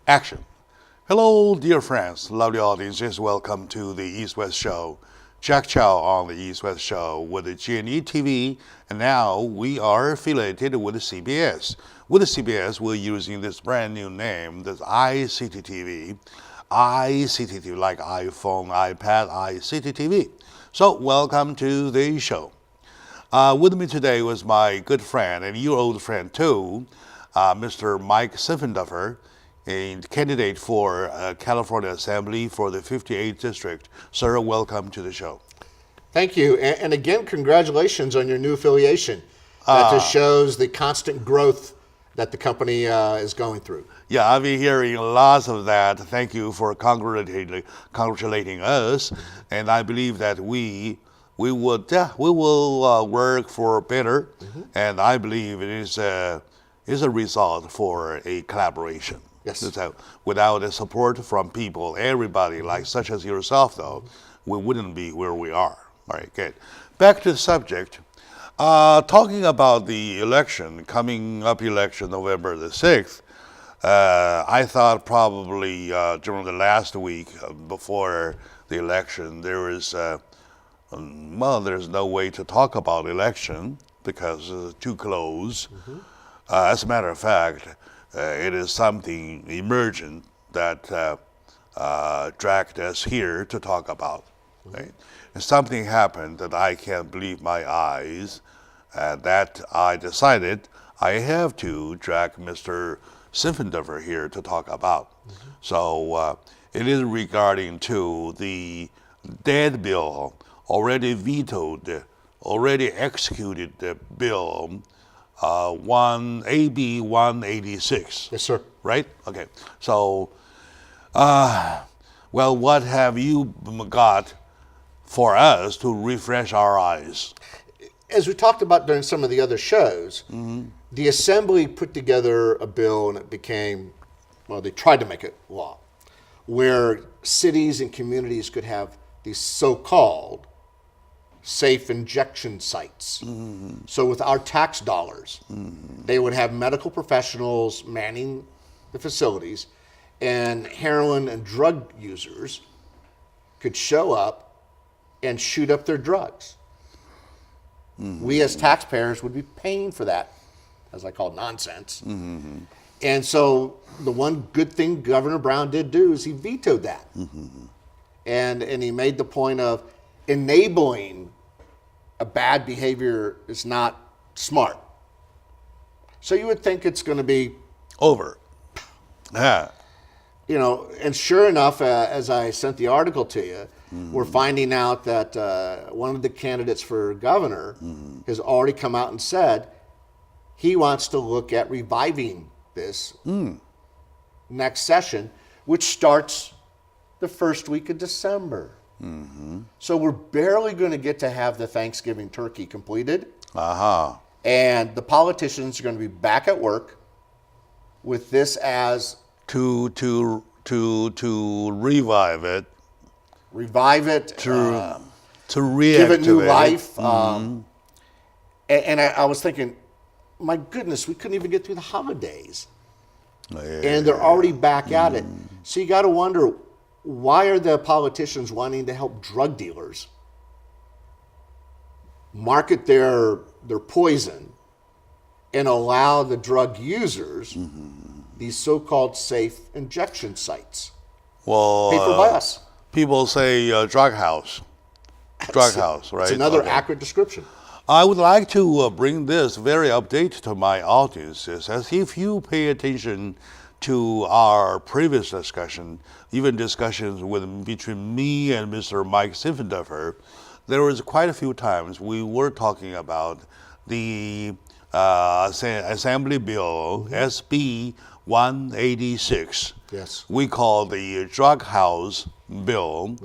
Action. Hello, dear friends, lovely audiences. Welcome to the East-West Show. Jack Chow on the East-West Show with the GNE TV, and now we are affiliated with CBS. With CBS, we're using this brand new name, this ICT-TV. ICT-TV, like iPhone, iPad, ICT-TV. So, welcome to the show. With me today was my good friend, and your old friend too, Mr. Mike Siffenduffer, a candidate for California Assembly for the 58th District. Sir, welcome to the show. Thank you. And again, congratulations on your new affiliation. That just shows the constant growth that the company is going through. Yeah, I've been hearing lots of that. Thank you for congratulating us. And I believe that we will work for better. And I believe it is a result for a collaboration. Yes. So without the support from people, everybody, like such as yourself, though, we wouldn't be where we are. All right, good. Back to the subject. Talking about the election, coming up election, November the 6th, I thought probably during the last week before the election, there's no way to talk about election because it's too close. As a matter of fact, it is something emergent that dragged us here to talk about. Right? And something happened that I can't believe my eyes, and that I decided I have to drag Mr. Siffenduffer here to talk about. So it is regarding to the dead bill, already vetoed, already executed bill, AB 186. Yes, sir. Right? Okay. So, well, what have you got for us to refresh our eyes? As we talked about during some of the other shows, the Assembly put together a bill and it became, well, they tried to make it law, where cities and communities could have these so-called safe injection sites. So with our tax dollars, they would have medical professionals manning the facilities, and heroin and drug users could show up and shoot up their drugs. We as taxpayers would be paying for that, as I call nonsense. And so the one good thing Governor Brown did do is he vetoed that. And he made the point of enabling a bad behavior is not smart. So you would think it's going to be over. Yeah. You know, and sure enough, as I sent the article to you, we're finding out that one of the candidates for governor has already come out and said he wants to look at reviving this next session, which starts the first week of December. So we're barely going to get to have the Thanksgiving turkey completed. And the politicians are going to be back at work with this as to revive it, to reactivate, give it new life. And I was thinking, my goodness, we couldn't even get through the holidays, and they're already back at it. So you got to wonder, why are the politicians wanting to help drug dealers market their poison and allow the drug users these so-called safe injection sites? Well, paid for by us. People say drug house. Drug house, right? It's another accurate description. I would like to bring this very update to my audiences, as if you pay attention to our previous discussion, even discussions between me and Mr. Mike Siffenduffer, there was quite a few times we were talking about the Assembly Bill, SB 186. Yes. We call the Drug House Bill.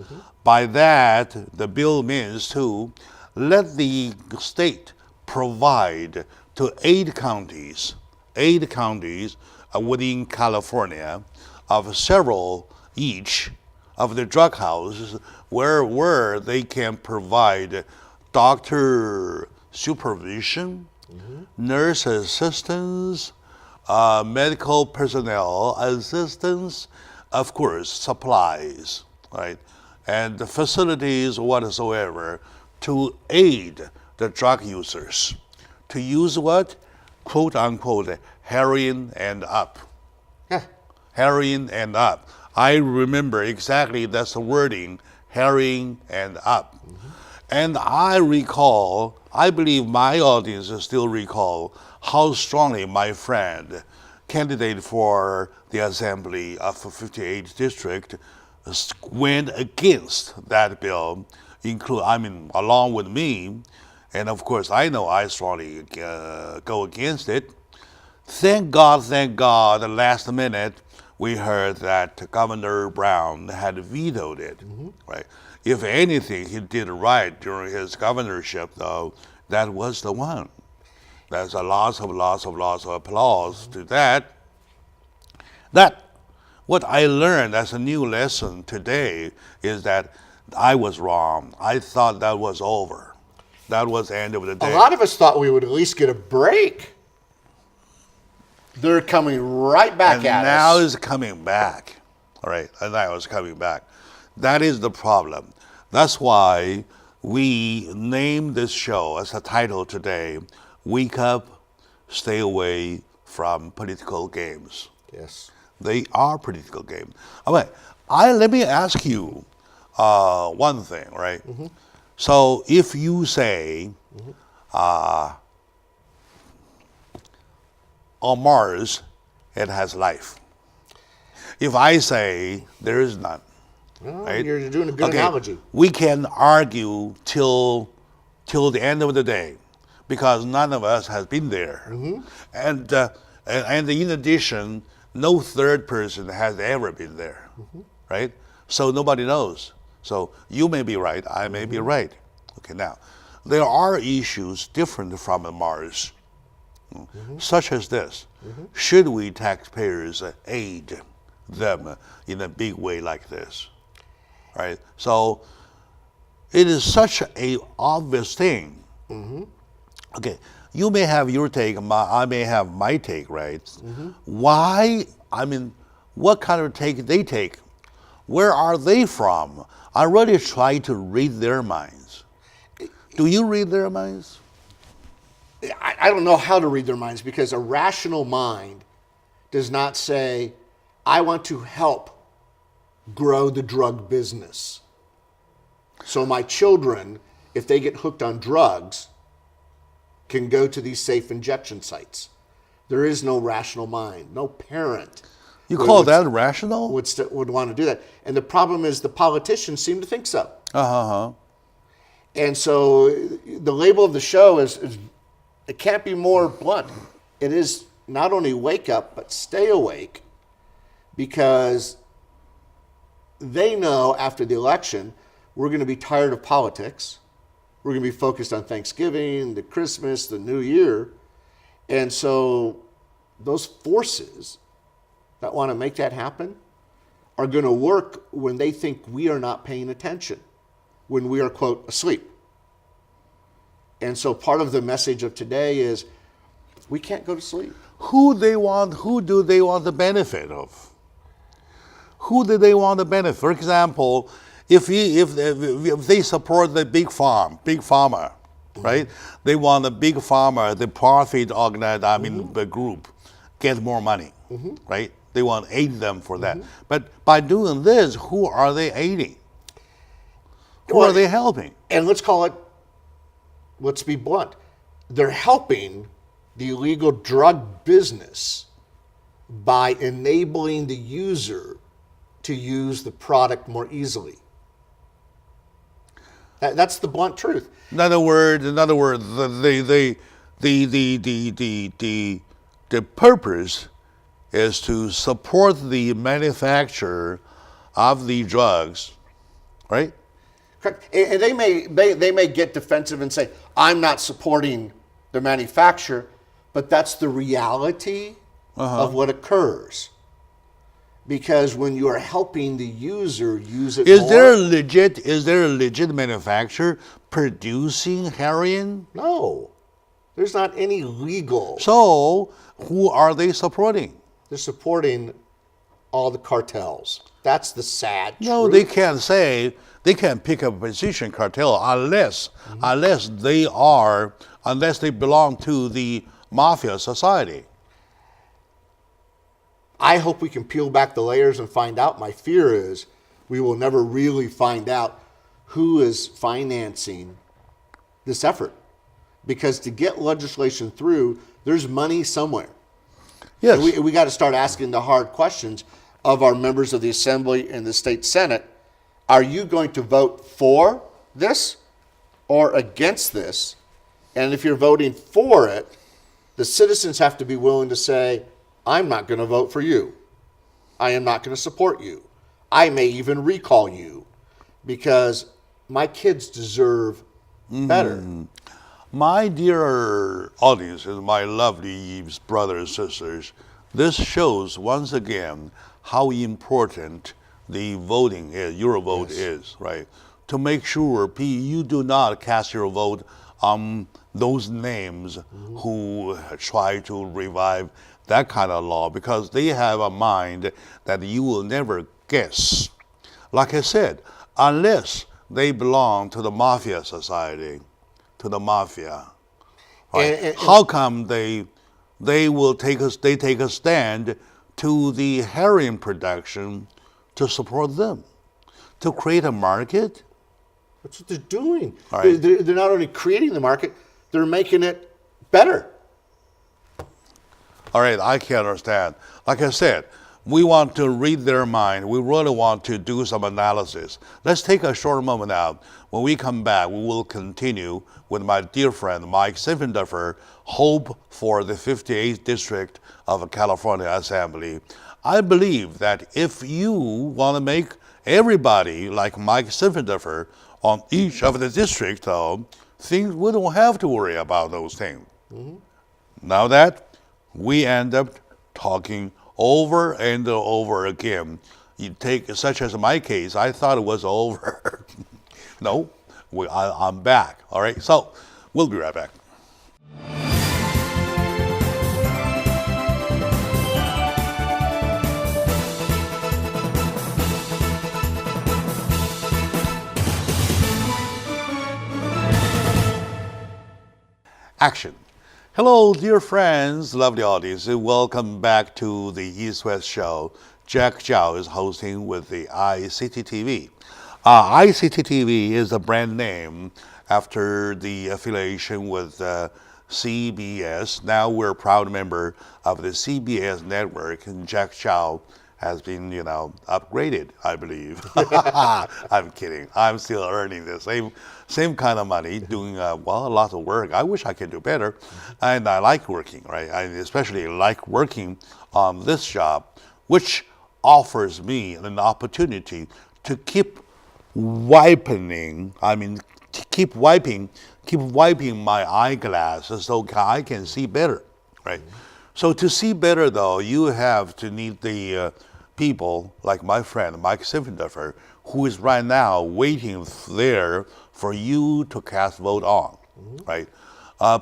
By that, the bill means to let the state provide to 8 counties within California of several each of the drug houses where they can provide doctor supervision, nurse assistance, medical personnel, assistance, of course, supplies, right, and the facilities whatsoever to aid the drug users to use what? Quote unquote, heroin and up. Yeah. Heroin and up. I remember exactly that's the wording, heroin and up. And I recall, I believe my audience still recall how strongly my friend, candidate for the assembly of 58th district, went against that bill, along with me. And of course, I know I strongly go against it. Thank God, last minute, we heard that Governor Brown had vetoed it, right? If anything, he did right during his governorship, though, that was the one. There's a lots of applause to that. That, what I learned as a new lesson today is that I was wrong. I thought that was over. That was the end of the day. A lot of us thought we would at least get a break. They're coming right back at us. And now it's coming back. All right, and now it's coming back. That is the problem. That's why we named this show as a title today, Wake Up, Stay Away from Political Games. Yes. They are political games. All right, let me ask you one thing, right? So if you say, on Mars, it has life. If I say there is none, Well, right? You're doing a good analogy. We can argue till the end of the day, because none of us has been there, and in addition, no third person has ever been there, right? So nobody knows. So you may be right, I may be right. Okay, now there are issues different from Mars, such as this: should we taxpayers aid them in a big way like this? Right. So it is such a obvious thing. Okay, you may have your take, I may have my take, right? Why? I mean, what kind of take they take? Where are they from? I really try to read their minds. Do you read their minds? I don't know how to read their minds, because a rational mind does not say, I want to help grow the drug business. So my children, if they get hooked on drugs, can go to these safe injection sites. There is no rational mind. No parent. You call that rational? Would want to do that. And the problem is the politicians seem to think so. And so the label of the show is it can't be more blunt. It is not only wake up, but stay awake, because they know after the election, we're going to be tired of politics. We're going to be focused on Thanksgiving, the Christmas, the New Year. And so those forces that want to make that happen are going to work when they think we are not paying attention, when we are, quote, asleep. And so part of the message of today is we can't go to sleep. Who do they want the benefit of? Who do they want to benefit? For example, if they support the big pharma, right? They want the big pharma, the profit organized, the group, get more money, right? They want to aid them for that. But by doing this, who are they aiding? Who are they helping? And let's be blunt, they're helping the illegal drug business by enabling the user to use the product more easily. That's the blunt truth. In other words, the purpose is to support the manufacturer of the drugs, right? Correct. And they may get defensive and say, I'm not supporting the manufacturer, but that's the reality of what occurs. Because when you are helping the user use it more. Is there a legit manufacturer producing heroin? No. There's not any legal. So who are they supporting? They're supporting all the cartels. That's the sad truth. No, they can't say, they can't pick up a position cartel unless they belong to the mafia society. I hope we can peel back the layers and find out. My fear is we will never really find out who is financing this effort. Because to get legislation through, there's money somewhere. Yes. And we got to start asking the hard questions of our members of the Assembly and the State Senate. Are you going to vote for this or against this? And if you're voting for it, the citizens have to be willing to say, I'm not going to vote for you. I am not going to support you. I may even recall you because my kids deserve better. My dear audiences, my lovely brothers and sisters, this shows once again how important the voting is, your vote is, right? To make sure you do not cast your vote on those names who try to revive that kind of law, because they have a mind that you will never guess. Like I said, unless they belong to the mafia society, to the mafia, right? And How come they take a stand to the heroin production to support them, to create a market? That's what they're doing. All right. They're not only creating the market, they're making it better. All right, I can understand. Like I said, we want to read their mind. We really want to do some analysis. Let's take a short moment now. When we come back, we will continue with my dear friend Mike Siffendorfer, Hope for the 58th District of California Assembly. I believe that if you want to make everybody like Mike Siffendorfer on each of the districts, though, things we don't have to worry about those things. Now that we end up talking over and over again. You take, such as my case, I thought it was over. No, I'm back. All right, so we'll be right back. Action. Hello, dear friends, lovely audience. Welcome back to the East West Show. Jack Chow is hosting with the ICTTV. ICTTV is a brand name after the affiliation with CBS. Now we're a proud member of the CBS network, and Jack Chow has been, upgraded, I believe. I'm kidding. I'm still earning the same kind of money, doing, a lot of work. I wish I could do better. And I like working, right? I especially like working on this job, which offers me an opportunity to keep wiping my eyeglasses so I can see better, right? So to see better, though, you have to need the people like my friend Mike Siffendorfer, who is right now waiting there for you to cast vote on, right?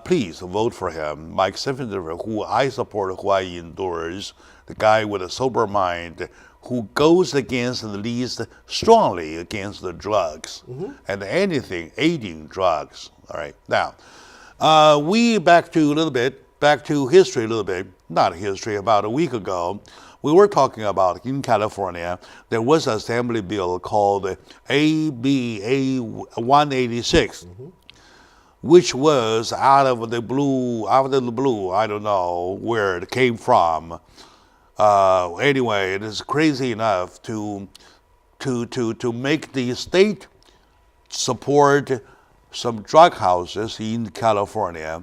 Please vote for him, Mike Siffendorfer, who I support, who I endorse, the guy with a sober mind, who goes against the least strongly against the drugs and anything aiding drugs. All right, now we back to history a little bit. Not history. About a week ago, we were talking about in California there was an assembly bill called ABA 186. Which was out of the blue. I don't know where it came from. Anyway, it is crazy enough to make the state support some drug houses in California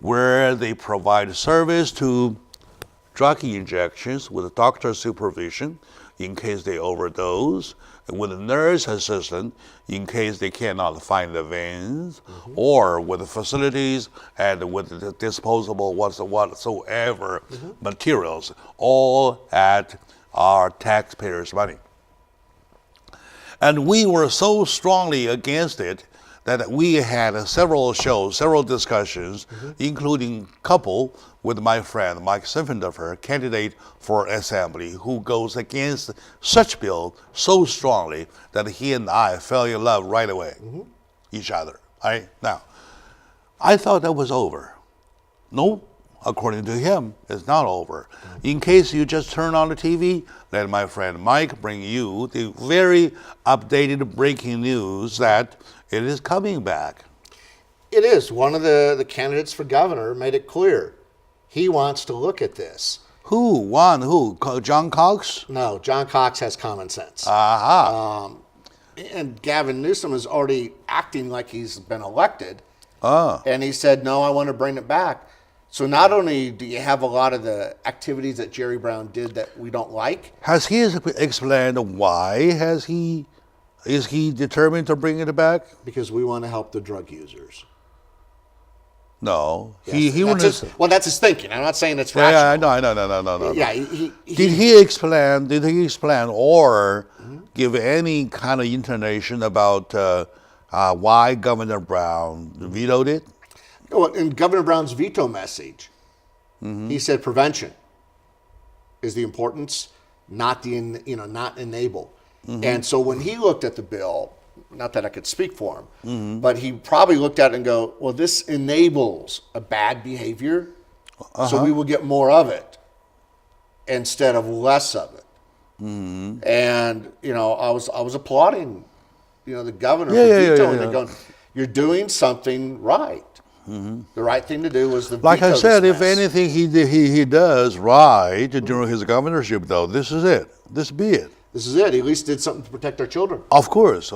where they provide service to drug injections with doctor supervision in case they overdose, with a nurse assistant in case they cannot find the veins, or with the facilities and with the disposable whatsoever materials, all at our taxpayers' money. And we were so strongly against it that we had several shows, several discussions, including couple with my friend Mike Sinfenderfer, candidate for assembly, who goes against such bill so strongly that he and I fell in love right away, each other. All right? Now, I thought that was over. No, according to him, it's not over. In case you just turn on the TV, let my friend Mike bring you the very updated breaking news that it is coming back. It is. One of the candidates for governor made it clear he wants to look at this. Who? One? Who? John Cox? No, John Cox has common sense. Aha. And Gavin Newsom is already acting like he's been elected. Ah. And he said, no, I want to bring it back. So not only do you have a lot of the activities that Jerry Brown did that we don't like. Has he explained why is he determined to bring it back? Because we want to help the drug users. No. Yes, that's his thinking. I'm not saying it's rational. Yeah, no. Yeah, Did he explain or give any kind of intonation about why Governor Brown vetoed it? Well, in Governor Brown's veto message, he said prevention is the importance, not enable. And so when he looked at the bill, not that I could speak for him, but he probably looked at it and go, well, this enables a bad behavior, so we will get more of it instead of less of it. And I was applauding, the governor for vetoing it, going, you're doing something right. The right thing to do was the like I said, if mess. anything he does right during his governorship, though, this is it. This be it. This is it. He at least did something to protect our children. Of course,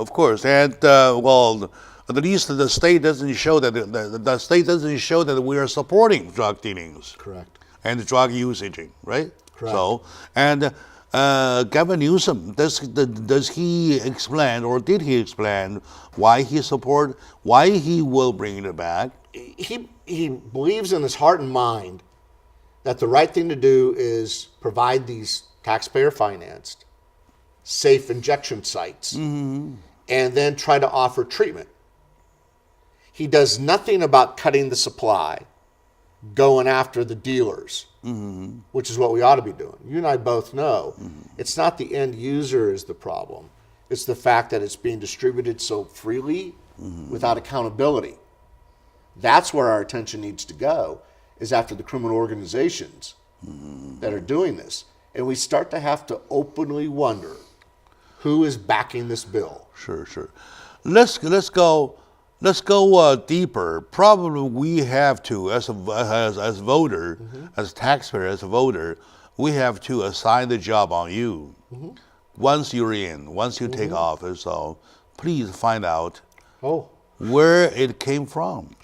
and well, at least the state doesn't show that the state doesn't show that we are supporting drug dealings. Correct. And drug usage, right? Correct. So, and Gavin Newsom, does he explain, or did he explain why he will bring it back? He believes in his heart and mind that the right thing to do is provide these taxpayer-financed, safe injection sites, and then try to offer treatment. He does nothing about cutting the supply, going after the dealers, which is what we ought to be doing. You and I both know it's not the end user is the problem. It's the fact that it's being distributed so freely without accountability. That's where our attention needs to go, is after the criminal organizations that are doing this. And we start to have to openly wonder who is backing this bill. Sure. Let's go deeper. Probably we have to, as voter, as taxpayer, as a voter, we have to assign the job on you. Once you're in, once you take office, so please find out where it came from.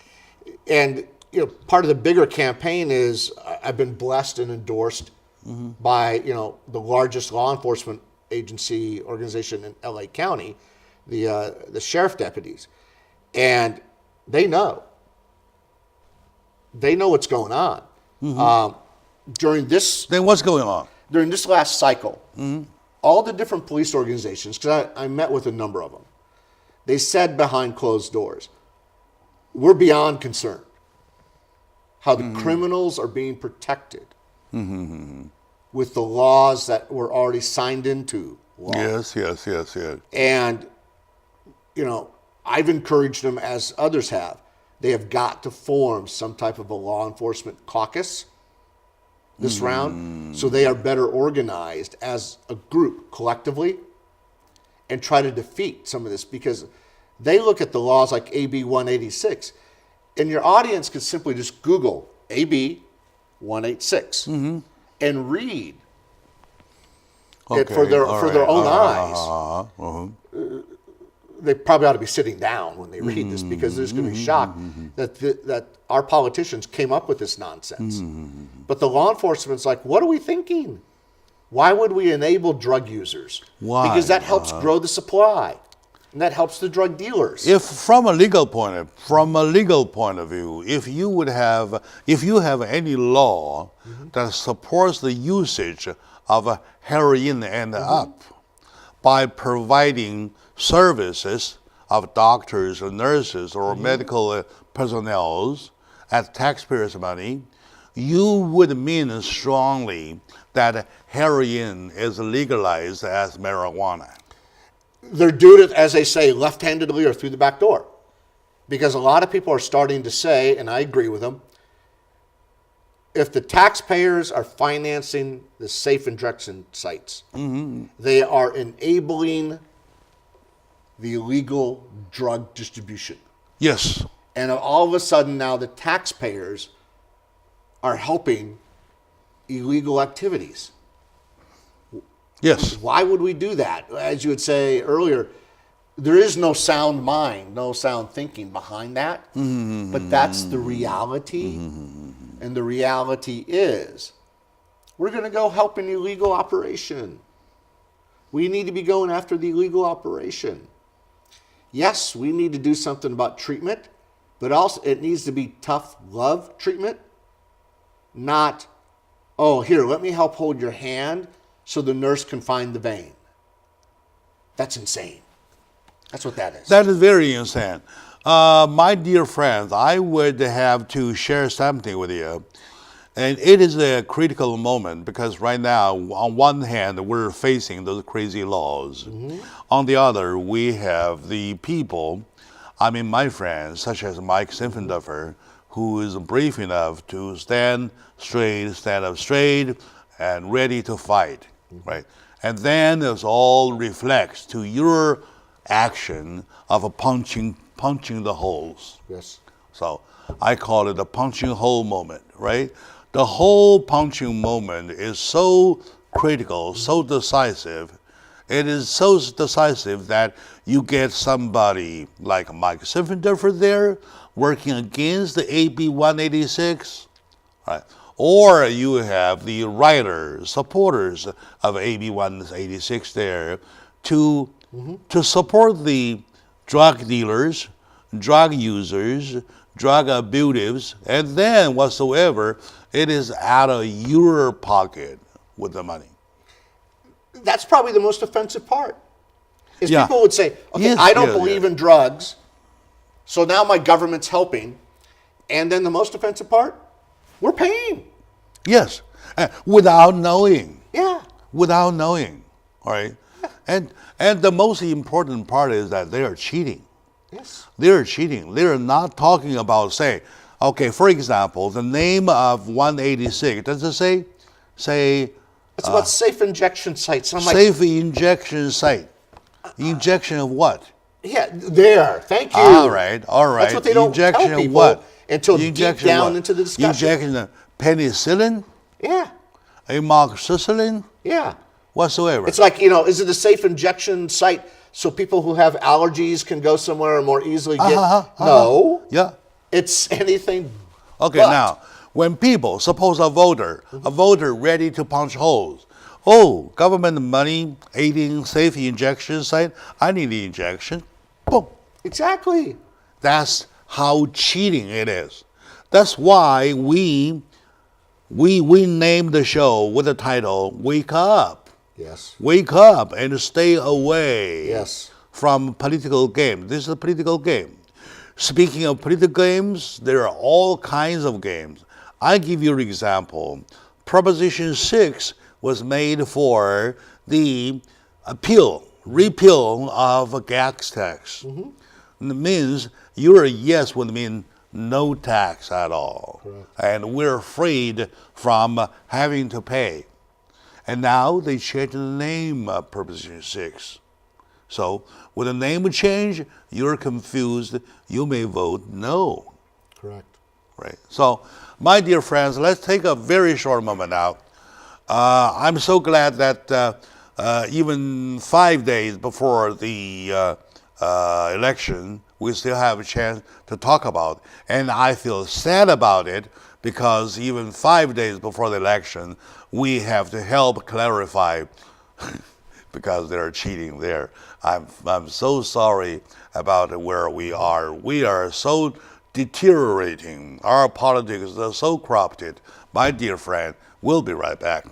And part of the bigger campaign is I've been blessed and endorsed by the largest law enforcement agency organization in LA County, the sheriff deputies, and they know what's going on. During this, Then what's going on? During this last cycle, all the different police organizations, because I met with a number of them, they said behind closed doors, we're beyond concerned how the criminals are being protected with the laws that were already signed into law. Yes. And, I've encouraged them, as others have, they have got to form some type of a law enforcement caucus this round, so they are better organized as a group collectively and try to defeat some of this, because they look at the laws like AB 186, and your audience could simply just Google AB 186 and read it for their own eyes. They probably ought to be sitting down when they read this, because they're going to be shocked that our politicians came up with this nonsense. But the law enforcement's like, what are we thinking? Why would we enable drug users? Why? Because that helps grow the supply, and that helps the drug dealers. If from a legal point of view, if you have any law that supports the usage of heroin and up by providing services of doctors or nurses or medical personnel as taxpayers' money, you would mean strongly that heroin is legalized as marijuana. They're doing it, as they say, left-handedly or through the back door. Because a lot of people are starting to say, and I agree with them, if the taxpayers are financing the safe injection sites, they are enabling the illegal drug distribution. Yes. And all of a sudden now the taxpayers are helping illegal activities. Yes. Why would we do that? As you would say earlier, there is no sound mind, no sound thinking behind that. But that's the reality. And the reality is, we're going to go help an illegal operation. We need to be going after the illegal operation. Yes, we need to do something about treatment, but also it needs to be tough love treatment, not, oh, here, let me help hold your hand so the nurse can find the vein. That's insane. That's what that is. That is very insane. My dear friends, I would have to share something with you. And it is a critical moment because right now, on one hand, we're facing those crazy laws. On the other, we have the people, my friends, such as Mike Simpfendorfer, who is brave enough to stand up straight, and ready to fight, right? And then it all reflects to your action of punching the holes. Yes. So I call it a punching hole moment, right? The whole punching moment is so critical, so decisive. It is so decisive that you get somebody like Mike Simpfendorfer there working against the AB 186, right? Or you have the writers, supporters of AB 186 there to support the drug dealers, drug users, drug abusers, and then whatsoever, it is out of your pocket with the money. That's probably the most offensive part. Is Yeah. people would say, okay, Yes, I don't yeah, believe yeah. in drugs, so now my government's helping. And then the most offensive part, we're paying. Yes, without knowing. Yeah. Without knowing, all right? And the most important part is that they are cheating. Yes. They're cheating. They're not talking about, say, okay, for example, the name of 186, does it say It's about safe injection sites. And I'm like, safe injection site? Injection of what? yeah, there. Thank you. All right. That's what they don't Injection tell of people what? until Injection deep down what? into the discussion. Injection of penicillin, Yeah. amoxicillin, Yeah. whatsoever. It's like, is it a safe injection site so people who have allergies can go somewhere and more easily get? No. Yeah. It's anything. Okay, but. now, when people, suppose a voter ready to punch holes, oh, government money aiding safe injection site, I need the injection. Boom. Exactly. That's how cheating it is. That's why we named the show with the title, Wake Up. Yes. Wake up and stay away Yes. from political game. This is a political game. Speaking of political games, there are all kinds of games. I give you an example. Proposition 6 was made for the repeal of a gas tax. It means your yes would mean no tax at all. Correct. And we're afraid from having to pay. And now they changed the name of Proposition 6. So with the name change, you're confused. You may vote no. Correct. Right. So, my dear friends, let's take a very short moment now. I'm so glad that even 5 days before the election, we still have a chance to talk about it. And I feel sad about it because even 5 days before the election, we have to help clarify because they're cheating there. I'm so sorry about where we are. We are so deteriorating. Our politics are so corrupted. My dear friend, we'll be right back.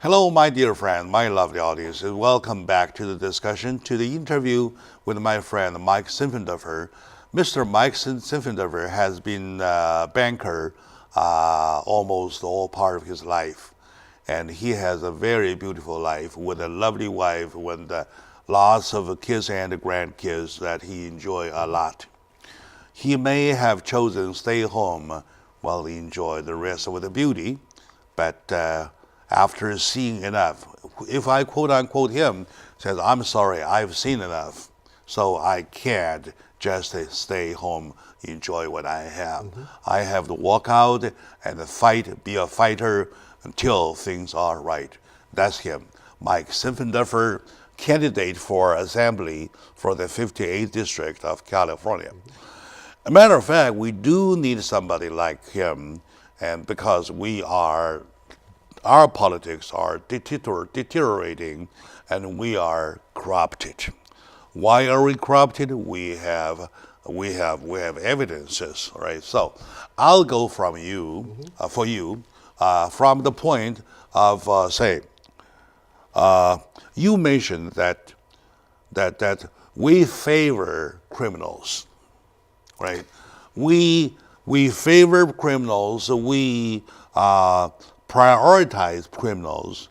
Hello, my dear friend, my lovely audience, and welcome back to the discussion, to the interview with my friend Mike Simpfendorfer. Mr. Mike Simpfendorfer has been a banker almost all part of his life, and he has a very beautiful life with a lovely wife, with lots of kids and grandkids that he enjoy a lot. He may have chosen stay home while he enjoy the rest of the beauty, but after seeing enough, if I quote unquote him, says, I'm sorry, I've seen enough, so I can't just stay home, enjoy what I have. I have to walk out and fight, be a fighter until things are right. That's him. Mike Simpfendorfer, candidate for assembly for the 58th District of California. A matter of fact, we do need somebody like him, and because our politics are deteriorating and we are corrupted. Why are we corrupted? We have evidences, right? So I'll go from you, from the point of say, you mentioned that we favor criminals, right? We favor criminals. We prioritize criminals.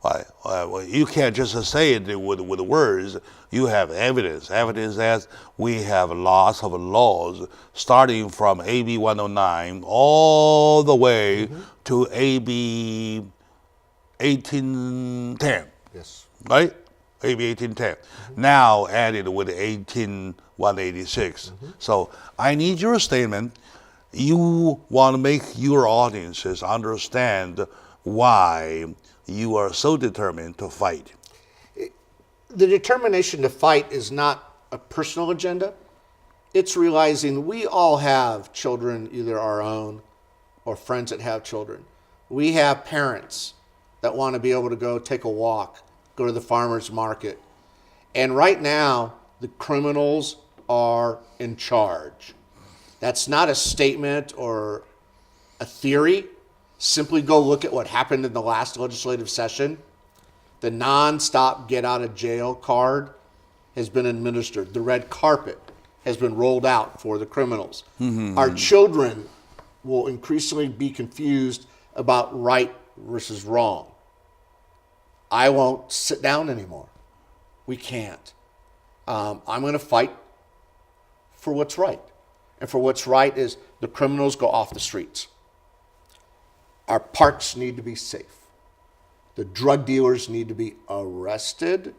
You can't just say it with words. You have evidence. Evidence that we have lots of laws, starting from AB 109 all the way to AB 1810. Yes. Right? AB 1810. Now added with 18186. So I need your statement. You want to make your audiences understand why you are so determined to fight. The determination to fight is not a personal agenda. It's realizing we all have children, either our own or friends that have children. We have parents that want to be able to go take a walk, go to the farmer's market. And right now, the criminals are in charge. That's not a statement or a theory. Simply go look at what happened in the last legislative session. The nonstop get out of jail card has been administered. The red carpet has been rolled out for the criminals. Our children will increasingly be confused about right versus wrong. I won't sit down anymore. We can't. I'm going to fight for what's right. And for what's right is the criminals go off the streets. Our parks need to be safe. The drug dealers need to be arrested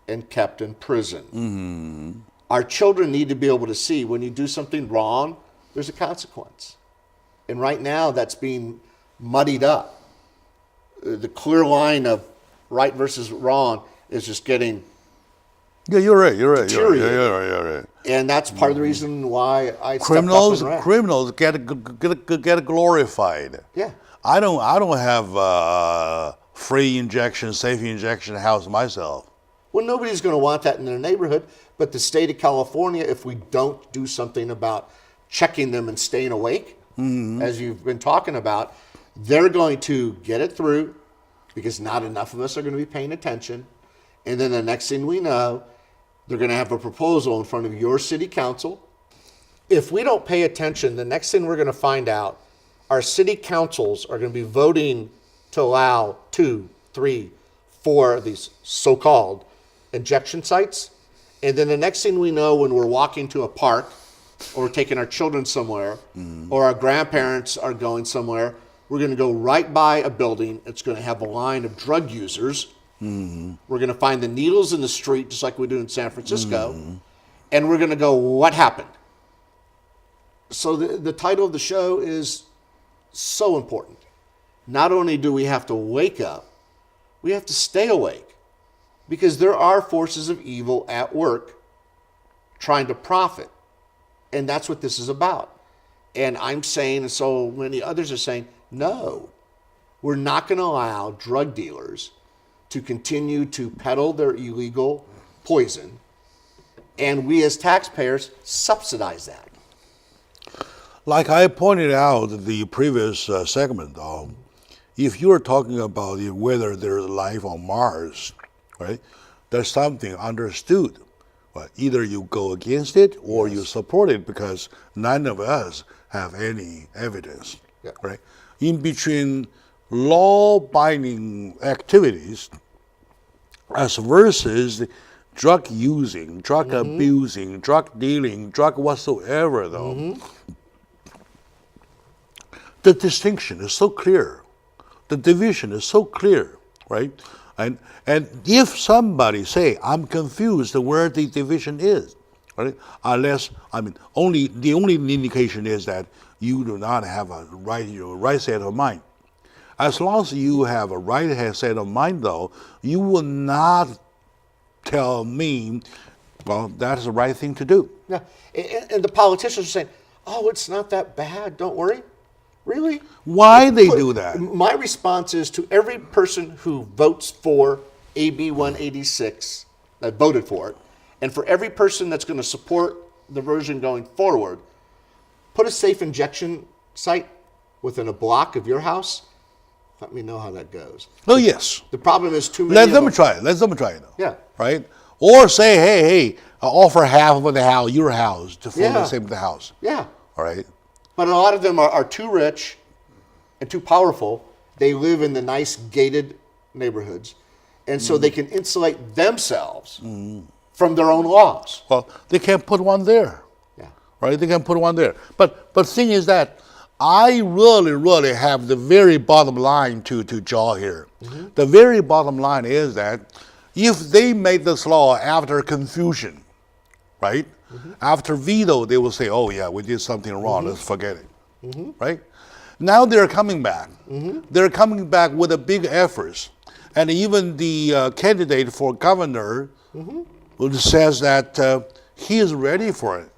and kept in prison. Our children need to be able to see when you do something wrong, there's a consequence. And right now that's being muddied up. The clear line of right versus wrong is just getting You're right. And that's part of the reason why I Criminals stepped up and ran. criminals get glorified. Yeah. I don't have free injection, safe injection house myself. Well, nobody's going to want that in their neighborhood, but the state of California, if we don't do something about checking them and staying awake, as you've been talking about, they're going to get it through because not enough of us are going to be paying attention. And then the next thing we know, they're going to have a proposal in front of your city council. If we don't pay attention, the next thing we're going to find out, our city councils are going to be voting to allow 2, 3, 4 of these so-called injection sites. And then the next thing we know, when we're walking to a park or we're taking our children somewhere or our grandparents are going somewhere, we're going to go right by a building. It's going to have a line of drug users. We're going to find the needles in the street, just like we do in San Francisco. And we're going to go, what happened? So the title of the show is so important. Not only do we have to wake up, we have to stay awake, because there are forces of evil at work trying to profit. And that's what this is about. And I'm saying, and so many others are saying, no, we're not going to allow drug dealers to continue to peddle their illegal poison. And we as taxpayers subsidize that. Like I pointed out in the previous segment, if you're talking about whether there's life on Mars, right? There's something understood. Well, either you go against it or you support it because none of us have any evidence, right? In between law-binding activities as versus drug using, drug abusing, drug dealing, drug whatsoever, though, the distinction is so clear. The division is so clear, right? And if somebody say, I'm confused where the division is, right? Unless, the only indication is that you do not have a right set of mind. As long as you have a right set of mind, though, you will not tell me, well, that's the right thing to do. Yeah, and the politicians are saying, oh, it's not that bad, don't worry. Really? Why they do that? My response is to every person who votes for AB 186, that voted for it, and for every person that's going to support the version going forward, put a safe injection site within a block of your house. Let me know how that goes. Oh, yes. The problem is too many Let them try it. Let them try it. Yeah. Right? Or say, hey, offer half of the house, your house, for the same the house. Yeah. All right? But a lot of them are too rich and too powerful. They live in the nice gated neighborhoods. And so they can insulate themselves from their own laws. Well, they can't put one there. Yeah. Right? They can put one there. But the thing is that I really have the very bottom line to draw here. The very bottom line is that if they made this law after confusion, right? After veto, they will say, oh, yeah, we did something wrong. Let's forget it. Right? Now they're coming back. They're coming back with a big effort. And even the candidate for governor says that he is ready for it.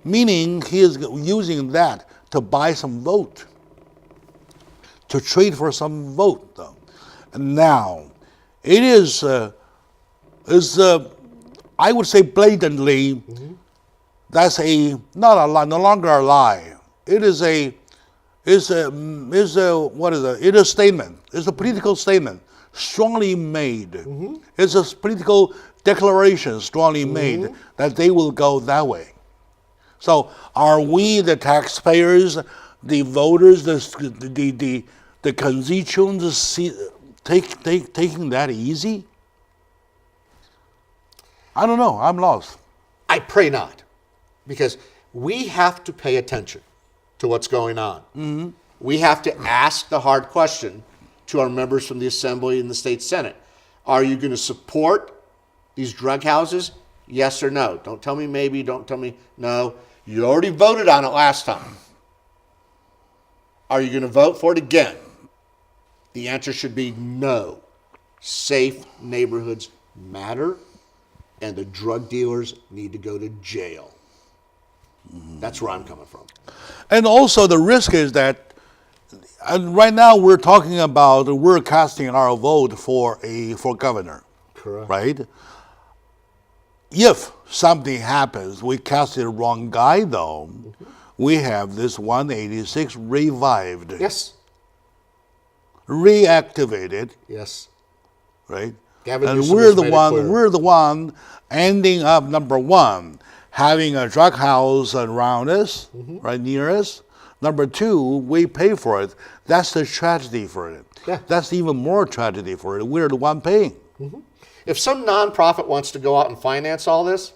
Meaning he is using that to buy some vote, to trade for some vote. And now, it is I would say blatantly, that's not a lie, no longer a lie. It is a statement. It's a political statement, strongly made. It's a political declaration, strongly made, that they will go that way. So, are we, the taxpayers, the voters, the constituents, taking that easy? I don't know. I'm lost. I pray not, because we have to pay attention to what's going on. We have to ask the hard question to our members from the Assembly and the State Senate. Are you going to support these drug houses? Yes or no? Don't tell me maybe. Don't tell me no. You already voted on it last time. Are you going to vote for it again? The answer should be no. Safe neighborhoods matter, and the drug dealers need to go to jail. That's where I'm coming from. And also the risk is that right now we're talking about, we're casting our vote for governor. Correct. Right? If something happens, we casted the wrong guy though, we have this 186 revived. Yes. Reactivated. Yes. Right? Gavin and Newsom we're the one ending up, number one, having a drug house around us, right near us. Number two, we pay for it. That's the tragedy for it. Yeah. That's even more tragedy for it. We're the one paying. If some nonprofit wants to go out and finance all this,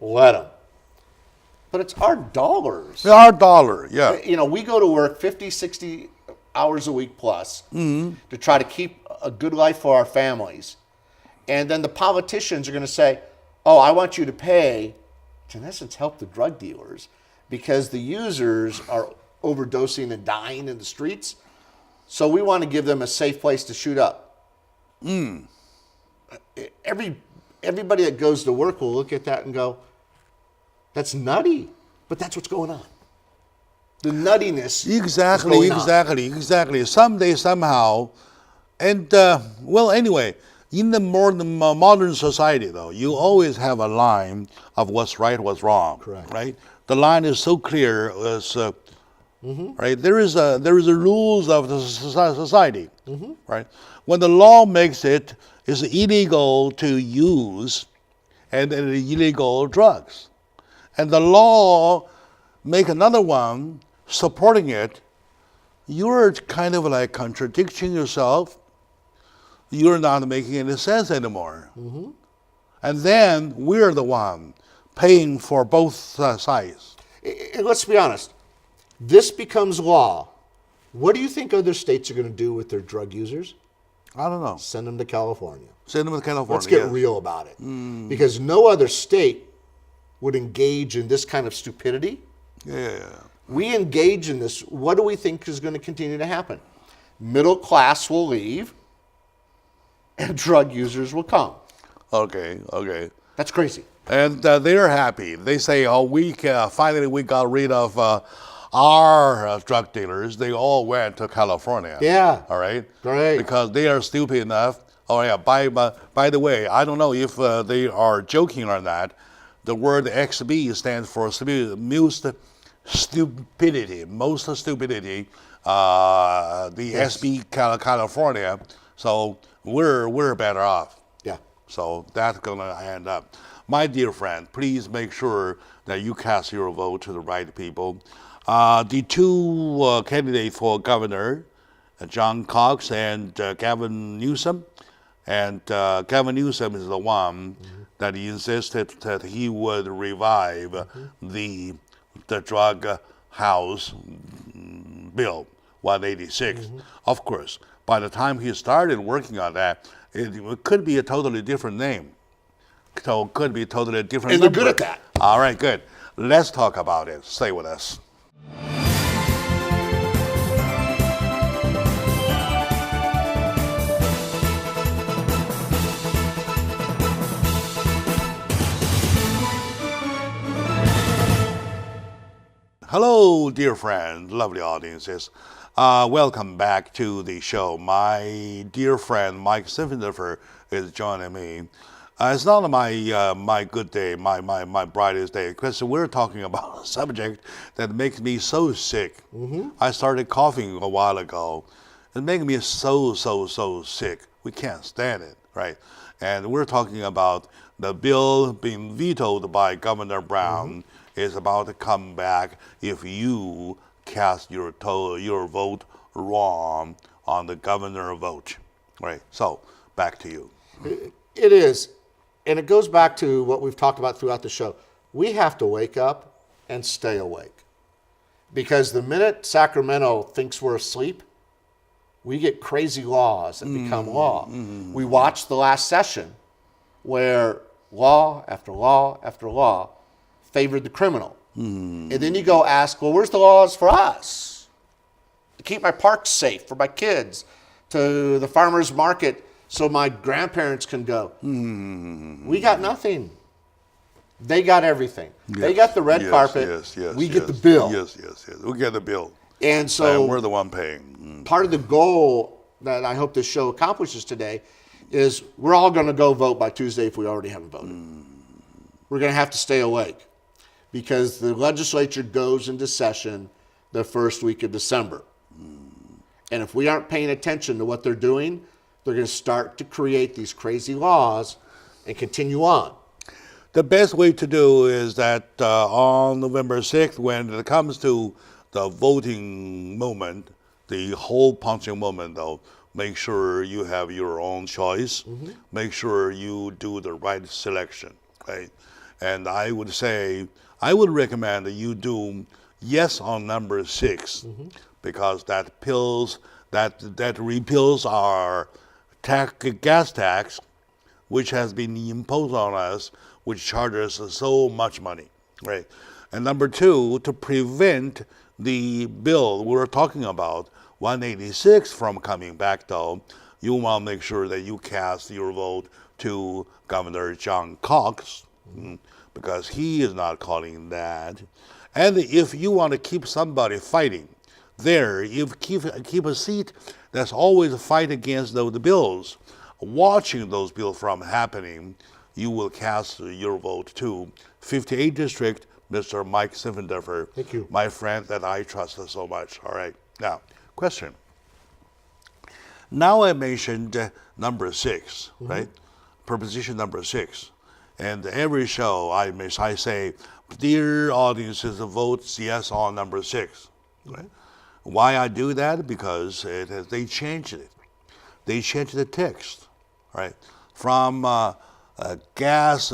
let them. But it's our dollars. Our dollar, yeah. You know, we go to work 50, 60 hours a week plus to try to keep a good life for our families. And then the politicians are going to say, oh, I want you to pay to, in essence, help the drug dealers because the users are overdosing and dying in the streets. So we want to give them a safe place to shoot up. Everybody that goes to work will look at that and go, that's nutty. But that's what's going on. The nuttiness Exactly. Someday, somehow, and anyway, in the modern society, though, you always have a line of what's right, what's wrong. Correct. Right? The line is so clear as right? There is a rules of the society, right? When the law makes it's illegal to use and illegal drugs, and the law make another one supporting it, you're kind of like contradicting yourself. You're not making any sense anymore. And then we're the one paying for both sides. And let's be honest, this becomes law. What do you think other states are going to do with their drug users? I don't know. Send them to California. Send them to California. Let's get real about it. Because no other state would engage in this kind of stupidity. Yeah. We engage in this. What do we think is going to continue to happen? Middle class will leave and drug users will come. Okay. That's crazy. And they're happy. They say, finally we got rid of our drug dealers. They all went to California. Yeah. All right? Great. Because they are stupid enough. Oh, yeah. By the way, I don't know if they are joking or not. The word XB stands for most stupidity. Most stupidity. The SB California. So we're better off. Yeah. So that's going to end up. My dear friend, please make sure that you cast your vote to the right people. The two candidates for governor, John Cox and Gavin Newsom. And Gavin Newsom is the one that he insisted that he would revive the drug house bill 186. Of course, by the time he started working on that, it could be a totally different name. So it could be totally different And number. they're good at that. All right, good. Let's talk about it. Stay with us. Hello, dear friend, lovely audiences. Welcome back to the show. My dear friend Mike Siffenhofer is joining me. It's not my good day, my brightest day, because we're talking about a subject that makes me so sick. I started coughing a while ago. It makes me so sick. We can't stand it, right? And we're talking about the bill being vetoed by Governor Brown is about to come back if you cast your vote wrong on the governor vote, right? So back to you. It is. And it goes back to what we've talked about throughout the show. We have to wake up and stay awake. Because the minute Sacramento thinks we're asleep, we get crazy laws that become law. We watched the last session where law after law after law favored the criminal. And then you go ask, well, where's the laws for us? To keep my parks safe for my kids, to the farmer's market so my grandparents can go. We got nothing. They got everything. They got the red carpet. We get the bill. Yes. We get the bill. And so we're the one paying. Part of the goal that I hope this show accomplishes today is we're all going to go vote by Tuesday if we already haven't voted. We're going to have to stay awake because the legislature goes into session the first week of December. And if we aren't paying attention to what they're doing, they're going to start to create these crazy laws and continue on. The best way to do is that on November 6th, when it comes to the voting moment, the hole punching moment, though, make sure you have your own choice. Make sure you do the right selection, right? And I would recommend that you do yes on number 6, because that repeals our gas tax, which has been imposed on us, which charges us so much money, right? And number 2, to prevent the bill we're talking about, 186, from coming back, though, you want to make sure that you cast your vote to Governor John Cox, because he is not calling that. And if you want to keep somebody fighting there, you keep a seat that's always a fight against the bills, watching those bills from happening, you will cast your vote to 58th District, Mr. Mike Siffendorfer. Thank you. My friend that I trust so much. All right. Now, question. Now I mentioned number 6, right? Proposition number 6. And every show I say, dear audiences, votes yes on number 6. Right? Why I do that? Because they changed it. They changed the text, right? From gas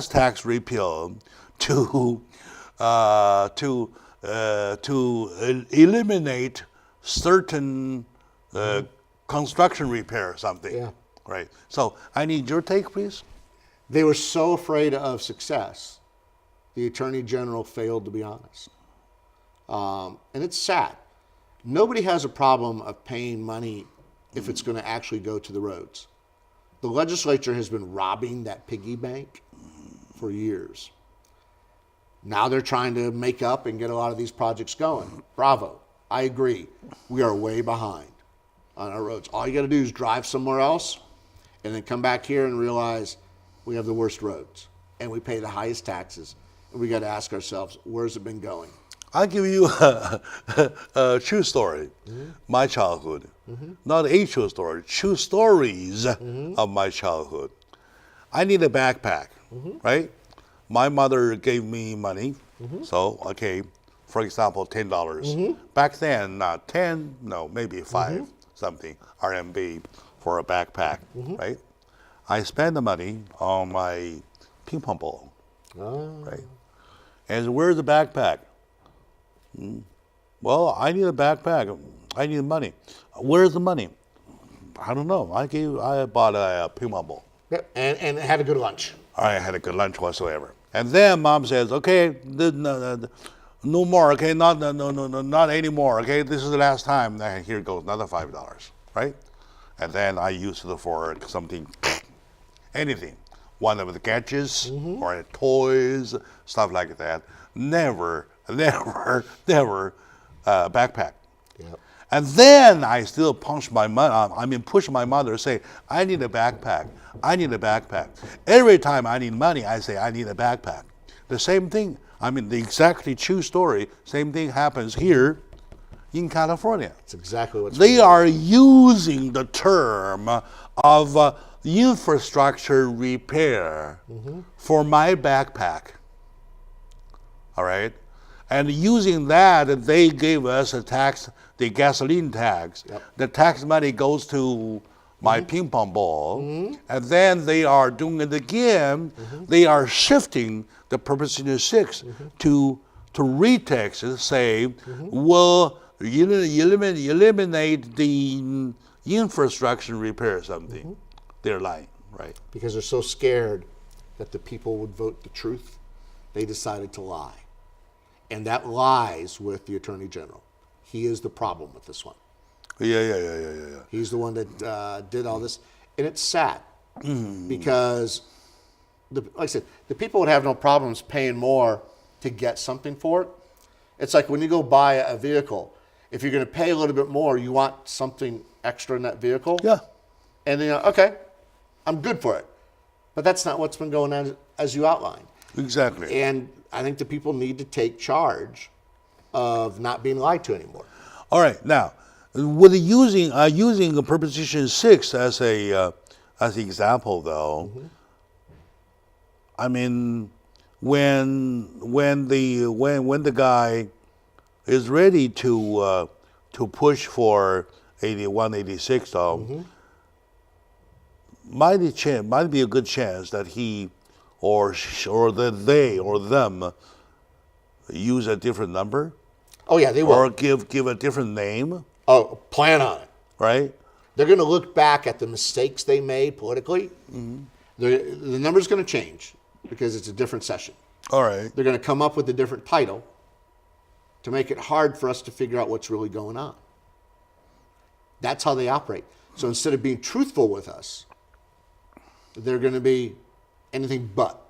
tax repeal to eliminate certain construction repair or something. Yeah. Right. So I need your take, please. They were so afraid of success, the Attorney General failed to be honest. And it's sad. Nobody has a problem of paying money if it's going to actually go to the roads. The legislature has been robbing that piggy bank for years. Now they're trying to make up and get a lot of these projects going. Bravo. I agree. We are way behind on our roads. All you got to do is drive somewhere else and then come back here and realize we have the worst roads and we pay the highest taxes. And we got to ask ourselves, where's it been going? I'll give you a true story, my childhood. Not a true story, true stories of my childhood. I need a backpack, right? My mother gave me money, so, okay, for example, $10. Back then, not 10, no, maybe 5 something RMB for a backpack, right? I spend the money on my ping pong ball, right? And where's the backpack? Well, I need a backpack. I need money. Where's the money? I don't know. I bought a ping pong ball. Yep. And had a good lunch. I had a good lunch whatsoever. And then mom says, okay, no more, okay, not anymore, okay, this is the last time. And here goes another $5, right? And then I used it for something, anything. One of the gadgets or toys, stuff like that. Never backpack. Yep. And then I still push my mother, say, I need a backpack. I need a backpack. Every time I need money, I say, I need a backpack. The same thing, the exactly true story, same thing happens here in California. That's exactly what's They are using the term of infrastructure repair for my backpack. All right? And using that, they gave us a tax, the gasoline tax. Yep. The tax money goes to my ping pong ball. And then they are doing it again. They are shifting the Proposition 6 to retax, say, will eliminate the infrastructure repair or something. They're lying, right? Because they're so scared that the people would vote the truth, they decided to lie. And that lies with the Attorney General. He is the problem with this one. Yeah. He's the one that did all this. And it's sad because, like I said, the people would have no problems paying more to get something for it. It's like when you go buy a vehicle, if you're going to pay a little bit more, you want something extra in that vehicle. Yeah. And then, okay, I'm good for it. But that's not what's been going on as you outlined. Exactly. And I think the people need to take charge of not being lied to anymore. All right. Now, with using a Proposition 6 as an example, though, when the guy is ready to push for 81, 86, though, might be a good chance that he or that they or them use a different number. Oh yeah, they will. Or give a different name. Oh, plan on it. Right. They're going to look back at the mistakes they made politically. The number's going to change because it's a different session. All right. They're going to come up with a different title to make it hard for us to figure out what's really going on. That's how they operate. So instead of being truthful with us, they're going to be anything but.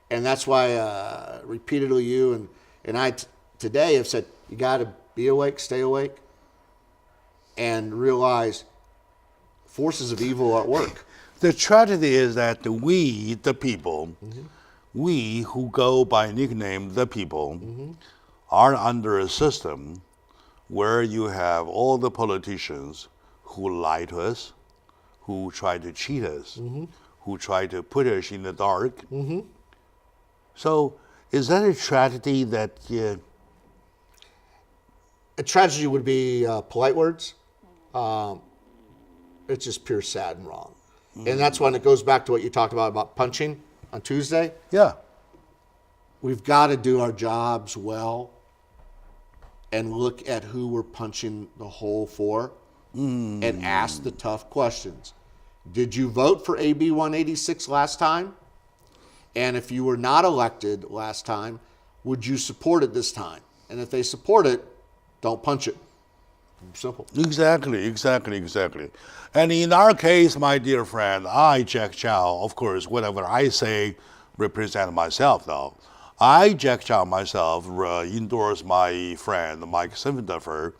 And that's why repeatedly you and I today have said, you got to be awake, stay awake, and realize forces of evil are at work. The tragedy is that we, the people, we who go by nickname the people, are under a system where you have all the politicians who lie to us, who try to cheat us, who try to put us in the dark. So is that a tragedy that... A tragedy would be polite words. It's just pure sad and wrong. And that's when it goes back to what you talked about punching on Tuesday. Yeah. We've got to do our jobs well and look at who we're punching the hole for and ask the tough questions. Did you vote for AB 186 last time? And if you were not elected last time, would you support it this time? And if they support it, don't punch it. Simple. Exactly. And in our case, my dear friend, I, Jack Chow, of course, whatever I say represent myself, though. I, Jack Chow, myself, endorse my friend, Mike Siffendorfer,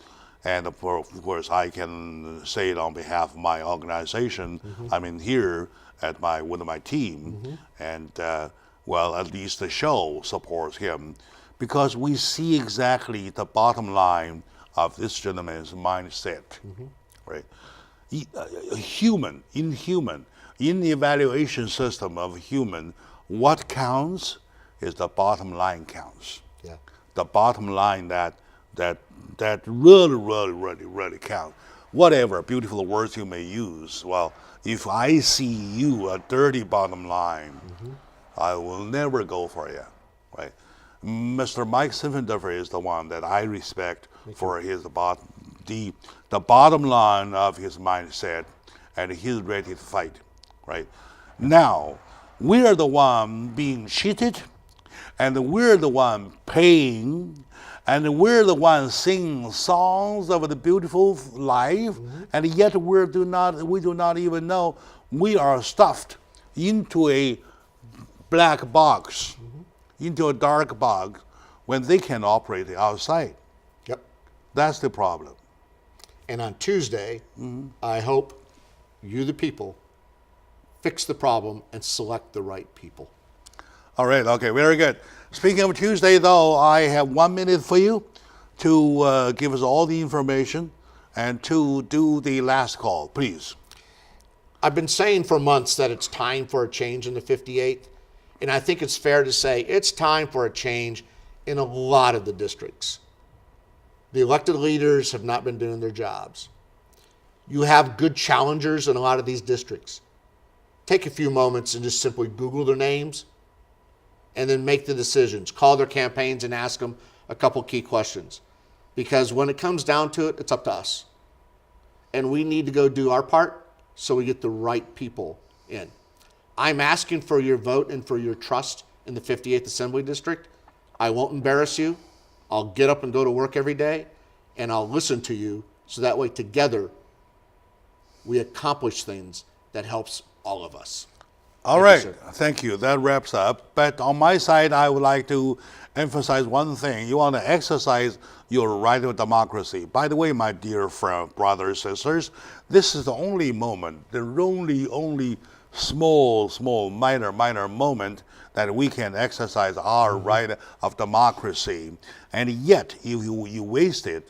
and of course, I can say it on behalf of my organization. I'm in here with my team, and well, at least the show supports him, because we see exactly the bottom line of this gentleman's mindset, right? Human, in the evaluation system of human, what counts is the bottom line counts. Yeah. The bottom line that really counts. Whatever beautiful words you may use. Well, if I see you a dirty bottom line, I will never go for you, right? Mr. Mike Siffendorfer is the one that I respect for his the bottom line of his mindset, and he's ready to fight, right? Now, we are the one being cheated, and we're the one paying, and we're the one singing songs of the beautiful life, and yet we do not even know we are stuffed into a black box, into a dark box, when they can operate outside. Yep. That's the problem. And on Tuesday, I hope you, the people, fix the problem and select the right people. All right, okay, very good. Speaking of Tuesday, though, I have 1 minute for you to give us all the information and to do the last call, please. I've been saying for months that it's time for a change in the 58th, and I think it's fair to say it's time for a change in a lot of the districts. The elected leaders have not been doing their jobs. You have good challengers in a lot of these districts. Take a few moments and just simply Google their names and then make the decisions. Call their campaigns and ask them a couple key questions. Because when it comes down to it, it's up to us. And we need to go do our part so we get the right people in. I'm asking for your vote and for your trust in the 58th Assembly District. I won't embarrass you. I'll get up and go to work every day, and I'll listen to you, so that way together we accomplish things that helps all of us. All right, thank you. That wraps up. But on my side, I would like to emphasize one thing. You want to exercise your right of democracy. By the way, my dear friend, brothers, sisters, this is the only moment, the only small, minor moment that we can exercise our right of democracy. And yet, if you waste it,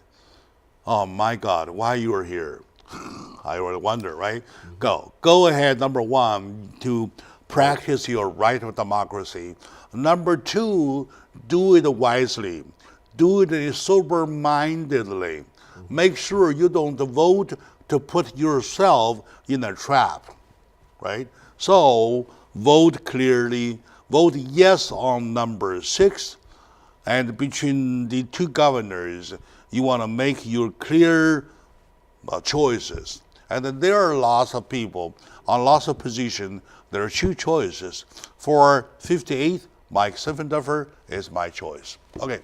oh my God, why you are here? I really wonder, right? Go ahead, number one, to practice your right of democracy. Number two, do it wisely. Do it sober-mindedly. Make sure you don't vote to put yourself in a trap, right? So vote clearly. Vote yes on number 6. And between the two governors, you want to make your clear choices. And then there are lots of people on lots of positions. There are 2 choices. For 58, Mike Siffendorfer is my choice. Okay.